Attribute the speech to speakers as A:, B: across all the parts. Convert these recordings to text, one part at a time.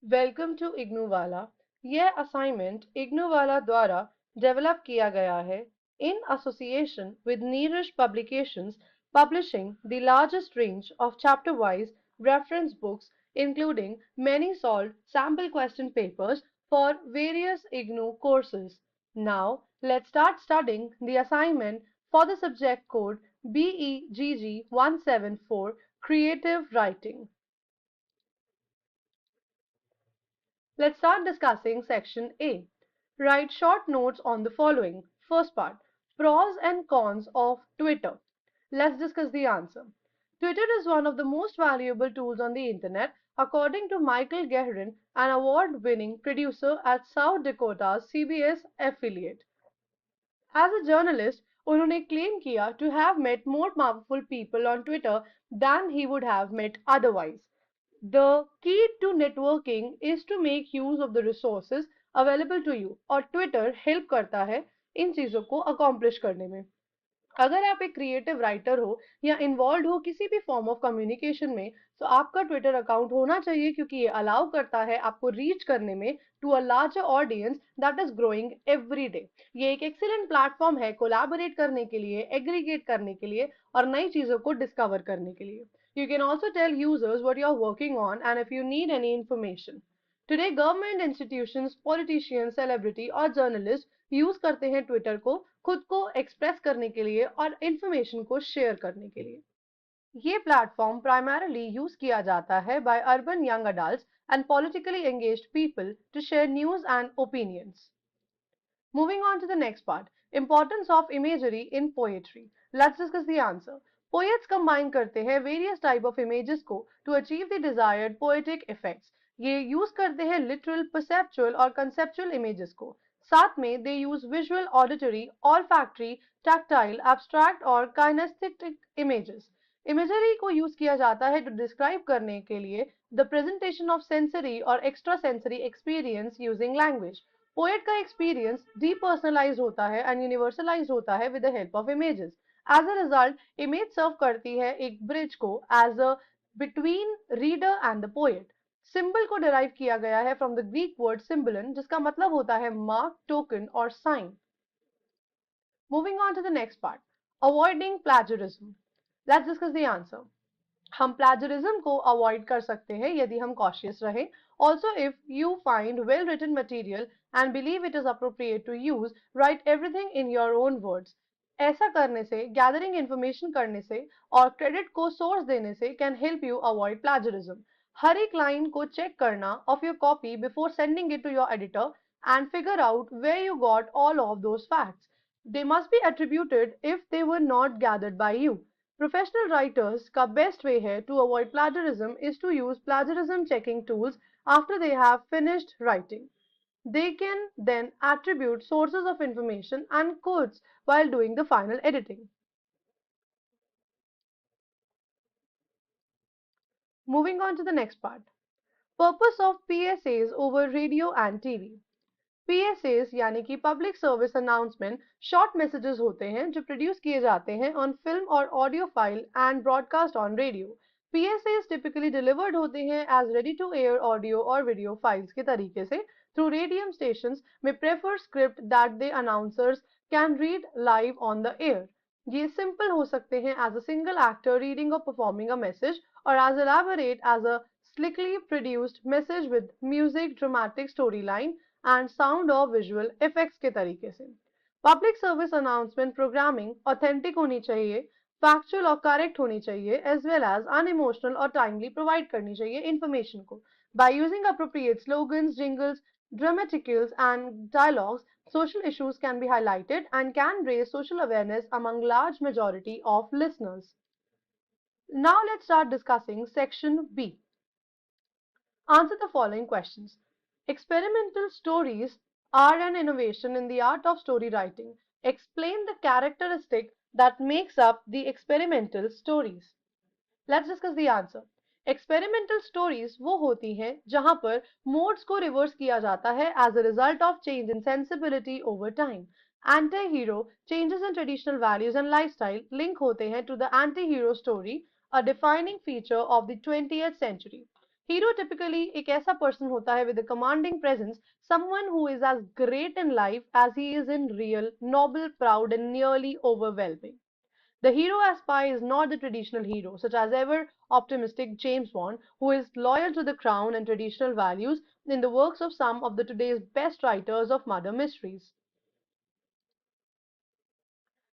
A: Welcome to IGNOU वाला। यह assignment IGNOU वाला द्वारा डेवलप किया गया है in association with Neeraj publications, publishing the largest range of chapter-wise reference books, including many solved sample question papers for various IGNOU courses. Now, let's start studying the assignment for the subject code BEGG-174 Creative Writing. Let's start discussing section A. Write short notes on the following. First part, pros and cons of Twitter. Let's discuss the answer. Twitter is one of the most valuable tools on the internet, according to Michael Guerin, an award-winning producer at South Dakota's CBS affiliate. As a journalist, उन्होंने claim किया to have met more powerful people on Twitter than he would have met otherwise. The key to networking is to make use of the resources available to you और Twitter help करता है इन चीज़ों को accomplish करने में। अगर आप एक क्रिएटिव राइटर हो या इन्वॉल्व हो किसी भी फॉर्म ऑफ कम्युनिकेशन में तो आपका ट्विटर अकाउंट होना चाहिए क्योंकि ये अलाउ करता है आपको रीच करने में to a larger audience that is growing every day. ये एक एक्सीलेंट प्लेटफॉर्म है कोलैबोरेट करने के लिए, एग्रीगेट करने के लिए और नई चीज़ों को डिस्कवर करने के लिए। You can also tell users what you're working on and if you need any information. Today, government institutions, politicians, celebrity और journalists यूज करते हैं ट्विटर को खुद को एक्सप्रेस करने के लिए और इंफॉर्मेशन को शेयर करने के लिए। ये प्लेटफॉर्म प्राइमरीली यूज किया जाता है by urban young adults and politically engaged people to share news and opinions. Moving on to the next part, importance of imagery in poetry. Let's discuss the answer. Poets combine करते हैं various type of images को to achieve the desired poetic effects. ये use करते हैं literal, perceptual और conceptual images को। साथ में they use visual, auditory, olfactory, tactile, abstract और kinesthetic images. Imagery को use किया जाता है to describe करने के लिए the presentation of sensory और extrasensory experience using language. Poet का एक्सपीरियंस डीपर्सनलाइज होता है एंड यूनिवर्सलाइज होता है with the help of images. As a result image serve करती है एक ब्रिज को as a between reader and the poet. Symbol को डिराइव किया गया है from the Greek word symbolon जिसका मतलब होता है मार्क, टोकन और sign. Moving on to the next part, avoiding plagiarism. Let's discuss the answer. हम प्लेजरिज्म को अवॉइड कर सकते हैं यदि हम कॉशियस रहें। Also if you find well written material and believe it is appropriate to use, write everything in your own words. ऐसा करने से, गैदरिंग इंफॉर्मेशन करने से और क्रेडिट को सोर्स देने से can help you avoid plagiarism. हर एक लाइन को चेक करना of your copy before sending it to your editor and figure out where you got all of those facts. They must be attributed if they were not gathered by you. Professional writers का best way है to avoid plagiarism is to use plagiarism checking tools after they have finished writing. They can then attribute sources of information and quotes while doing the final editing. Moving on to the next part. Purpose of PSAs over radio and TV. PSAs यानी कि public service announcement short messages होते हैं जो produce किए जाते हैं on film और audio file and broadcast on radio. PSAs typically delivered होते हैं as ready to air audio और वीडियो फाइल्स के तरीके से थ्रू रेडियम स्टेशंस में prefer script that the announcers can read live on the air. ये simple हो सकते हैं as a single actor reading और परफॉर्मिंग अ मैसेज और as elaborate as a slickly produced message with music, dramatic storyline and sound और visual effects के तरीके से। Public service announcement programming authentic होनी चाहिए, फैक्चुअल और करेक्ट होनी चाहिए एज वेल एज अनइमोशनल और टाइमली प्रोवाइड करनी चाहिए इंफॉर्मेशन को। By using appropriate slogans, jingles, dramaticals and dialogues, social issues can be highlighted and can raise social awareness among large majority of listeners. Now let's start discussing section B. Answer the following questions. Experimental stories are an innovation in the art of story writing. Explain the characteristic that makes up the experimental stories. Let's discuss the answer. Experimental stories वो होती हैं जहां पर modes को reverse किया जाता है as a result of change in sensibility over time. Anti-hero changes in traditional values and lifestyle link होते हैं to the anti-hero story, a defining feature of the 20th century. Hero typically एक ऐसा person होता है with a commanding presence, someone who is as great in life as he is in real, noble, proud, and nearly overwhelming. The hero as spy is not the traditional hero, such as ever optimistic James Bond, who is loyal to the crown and traditional values in the works of some of the today's best writers of murder mysteries.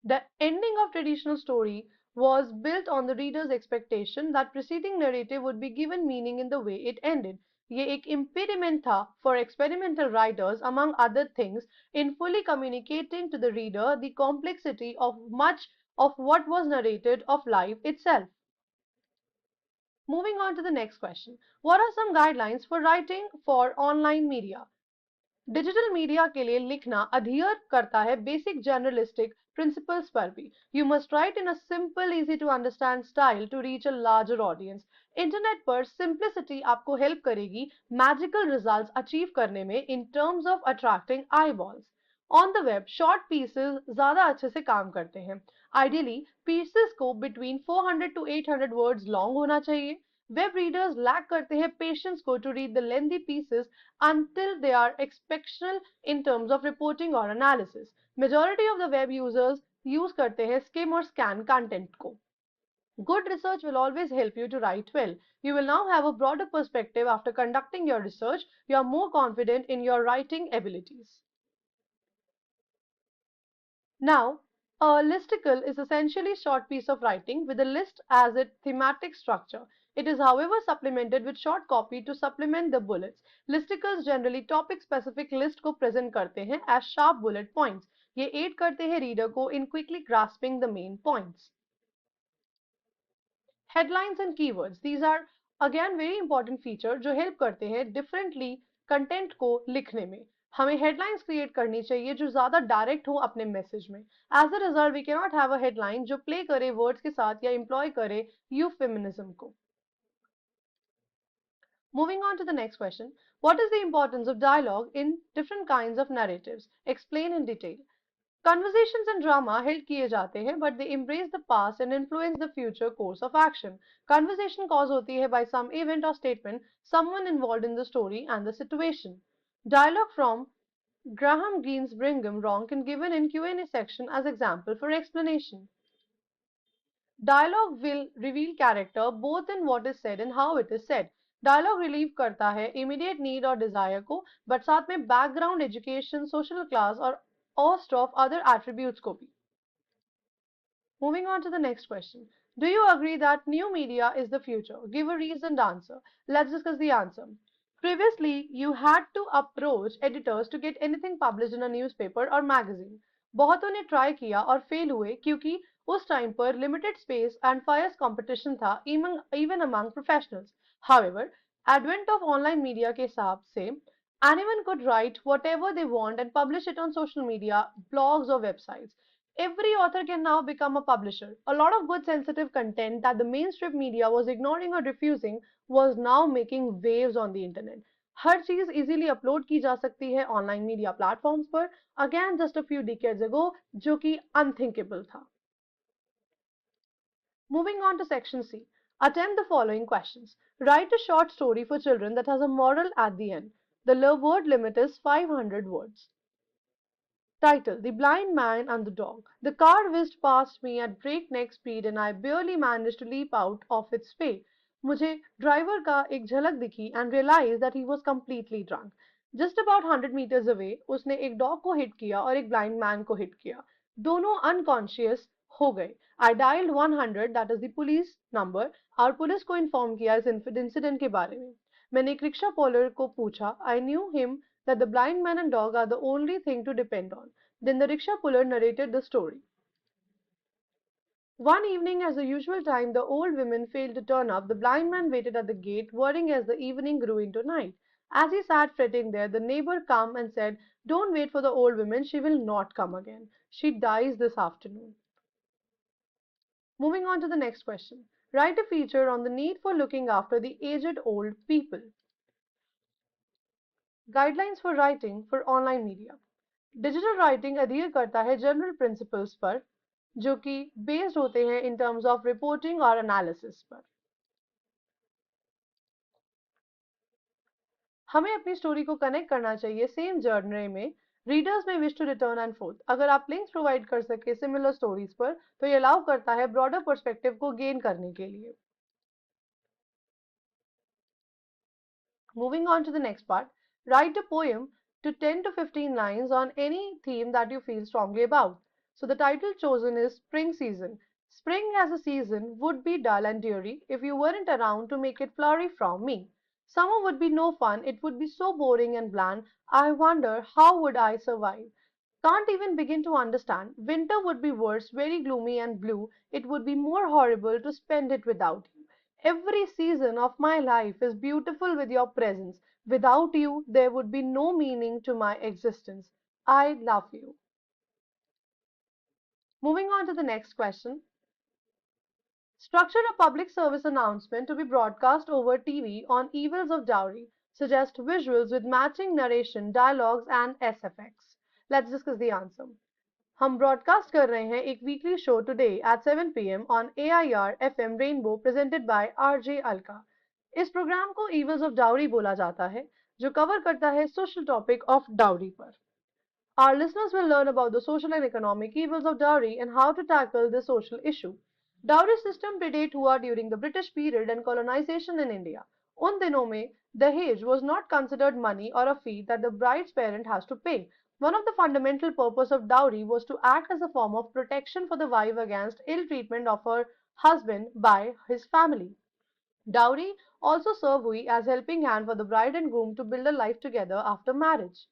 A: The ending of traditional story was built on the reader's expectation that preceding narrative would be given meaning in the way it ended. ये एक impediment था for experimental writers, among other things, in fully communicating to the reader the complexity of much of what was narrated of life itself. Moving on to the next question. What are some guidelines for writing for online media? Digital media के लिए लिखना adhere करता है basic journalistic principles पर भी. You must write in a simple easy to understand style to reach a larger audience. Internet पर simplicity आपको help करेगी मैजिकल रिजल्ट्स अचीव करने में in terms of attracting eyeballs. On the web short pieces ज्यादा अच्छे से काम करते हैं. आइडियली पीसेस को बिटवीन 400 टू 800 वर्ड्स लॉन्ग होना चाहिए. Web readers lack करते हैं patience को to read the lengthy pieces until they are exceptional in terms of reporting or analysis. Majority of the web users use करते हैं skim or scan content को. Good research will always help you to write well. You will now have a broader perspective after conducting your research. You are more confident in your writing abilities. Now, a listicle is essentially a short piece of writing with a list as its thematic structure. It is, however, supplemented with short copy to supplement the bullets. Listicles generally topic specific list को present करते हैं as sharp bullet points. ये aid करते हैं reader को in quickly grasping the main points. Headlines and keywords. These are again very important feature जो help करते हैं differently content को लिखने में. हमें headlines create करनी चाहिए जो ज़्यादा direct हो अपने message में. As a result, we cannot have a headline जो play करे words के साथ या employ करे euphemism को. Moving on to the next question. What is the importance of dialogue in different kinds of narratives? Explain in detail. Conversations and drama held किए जाते हैं, but they embrace the past and influence the future course of action. Conversation cause होती है by some event or statement, someone involved in the story and the situation. Dialogue from Graham Greene's Brigham Young can given in Q&A section as example for explanation. Dialogue will reveal character both in what is said and how it is said. Dialogue relieve करता है immediate need और desire को, but साथ में background, education, social class और host of other attributes को भी. Moving on to the next question. Do you agree that new media is the future? Give a reasoned answer. Let's discuss the answer. Previously, you had to approach editors to get anything published in a newspaper or magazine. बहुतों ने try किया और fail हुए क्योंकि उस time पर limited space and fierce competition था even among professionals. However, advent of online media के हिसाब से anyone could write whatever they want and publish it on social media, blogs or websites. Every author can now become a publisher. A lot of good sensitive content that the mainstream media was ignoring or refusing was now making waves on the internet. हर चीज easily upload की जा सकती है online media platforms पर, again just a few decades ago, जो कि unthinkable था. Moving on to section C. Attempt the following questions. Write a short story for children that has a moral at the end. The word limit is 500 words. Title: The Blind Man and the Dog. The car whizzed past me at breakneck speed and I barely managed to leap out of its way. मुझे driver का एक झलक दिखी and realized that he was completely drunk. Just about 100 meters away, उसने एक dog को hit किया और एक ब्लाइंड मैन को हिट किया. दोनों अनकॉन्शियस हो गए. I dialed 100, that is the police number, और पुलिस को इन्फॉर्म किया इस इंसिडेंट के बारे में. मैंने एक रिक्शा पुलर को पूछा. I knew him that the blind man and dog are the only thing to depend on. Then the rickshaw puller narrated the story. One evening, as the usual time, the old women failed to turn up. The blind man waited at the gate, worrying as the evening grew into night. As he sat fretting there, the neighbor came and said, "Don't wait for the old woman, she will not come again. She dies this afternoon." Moving on to the next question. Write a feature on the need for looking after the aged old people. Guidelines for writing for online media. Digital writing adhere करता है general principles पर जो कि based होते हैं इन terms of reporting और analysis पर. हमें अपनी स्टोरी को कनेक्ट करना चाहिए सेम जर्नरे में। रीडर्स में wish to return and forth. अगर आप लिंक्स प्रोवाइड कर सके सिमिलर स्टोरीज पर तो ये अलाउ करता है ब्रॉडर पर्सपेक्टिव को गेन करने के लिए। Moving on to the next part, write a poem to 10 to 15 lines on any theme that you feel strongly about. So the title chosen is Spring Season. Spring as a season would be dull and dreary if you weren't around to make it flowery from me. Summer would be no fun, it would be so boring and bland. I wonder how would I survive? Can't even begin to understand. Winter would be worse, very gloomy and blue. It would be more horrible to spend it without you. Every season of my life is beautiful with your presence. Without you, there would be no meaning to my existence. I love you. Moving on to the next question. Structure a public service announcement to be broadcast over TV on evils of dowry. Suggest visuals with matching narration, dialogues, and SFX. Let's discuss the answer. हम broadcast कर रहे हैं एक weekly show today at 7 PM on AIR FM rainbow presented by RJ Alka. इस programme को evils of dowry बोला जाता है जो कवर करता है सोशल टॉपिक ऑफ डाउरी पर। Our listeners will learn about the social and economic evils of dowry and how to tackle this social issue. Dowry system predate हुआ during the British period and colonization in India. उन दिनों में दहेज was not considered money or a fee that the bride's parent has to pay. One of the fundamental purpose of dowry was to act as a form of protection for the wife against ill treatment of her husband by his family. Dowry also served as helping hand for the bride and groom to build a life together after marriage.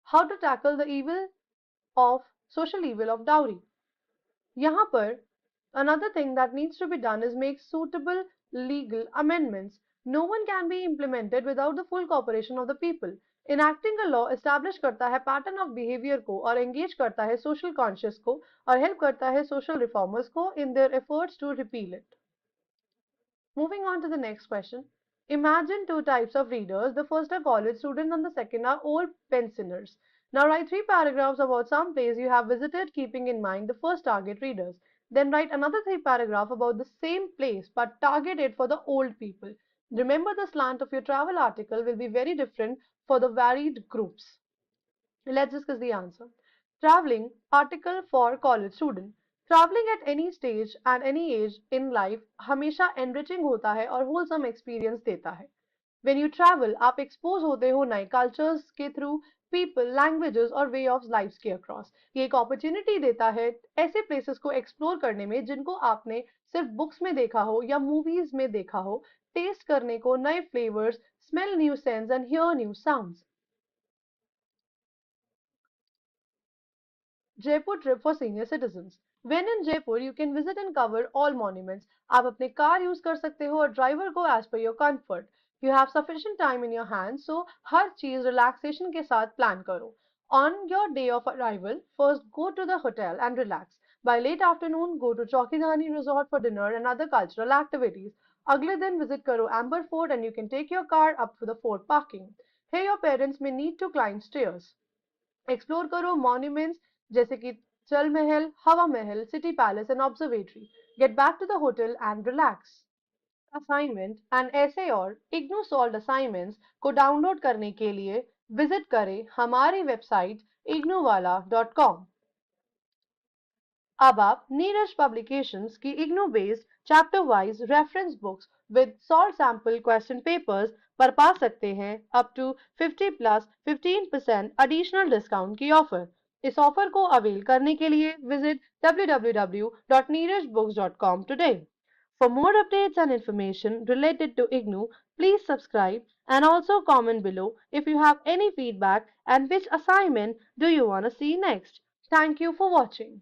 A: How to tackle the evil of social evil of dowry. यहाँ पर another thing that needs to be done is make suitable legal amendments. No one can be implemented without the full cooperation of the people. Enacting a law establish करता है pattern of behavior को और engage करता है social conscious को और help करता है social reformers को in their efforts to repeal it. Moving on to the next question. Imagine two types of readers. The first are college students and the second are old pensioners. Now write three paragraphs about some place you have visited keeping in mind the first target readers. Then write another three paragraphs about the same place but target it for the old people. Remember the slant of your travel article will be very different for the varied groups. Let's discuss the answer. Traveling article for college student. Traveling at any stage and any age in life हमेशा enriching होता है और wholesome experience देता है. When you travel, आप expose होते हो नए cultures के through people, languages और way of lives के across. ये एक opportunity देता है ऐसे places को explore करने में जिनको आपने सिर्फ books में देखा हो या movies में देखा हो, taste करने को नए flavors, smell new scents and hear new sounds. Jaipur trip for senior citizens. When in Jaipur, you can visit and cover all monuments. आप अपने कार यूज कर सकते हो और ड्राइवर को as per your comfort. You have sufficient time in your hands, so हर चीज relaxation के साथ plan करो. On your day of arrival, first go to the hotel and relax. By late afternoon, go to Chaukidani Resort for dinner and other cultural activities. अगले दिन visit करो Amber Fort and you can take your car up to the fort parking. Here your parents may need to climb stairs. Explore करो monuments जैसे कि Jal Mahal, Hawa Mahal, city palace and observatory. Get back to the hotel and relax. Assignment and ऐसे और IGNOU solve assignments को download करने के लिए visit करें हमारी वेबसाइट ignowala.com. अब आप नीरज पब्लिकेशंस की IGNOU based chapter wise reference books with solve sample question papers पर पा सकते हैं up to 50 plus 15% additional discount की ऑफर. इस ऑफर को अवेल करने के लिए visit www.neerajbooks.com today. For more updates and information related to IGNOU, please subscribe and also comment below if you have any feedback and which assignment do you want to see next. Thank you for watching.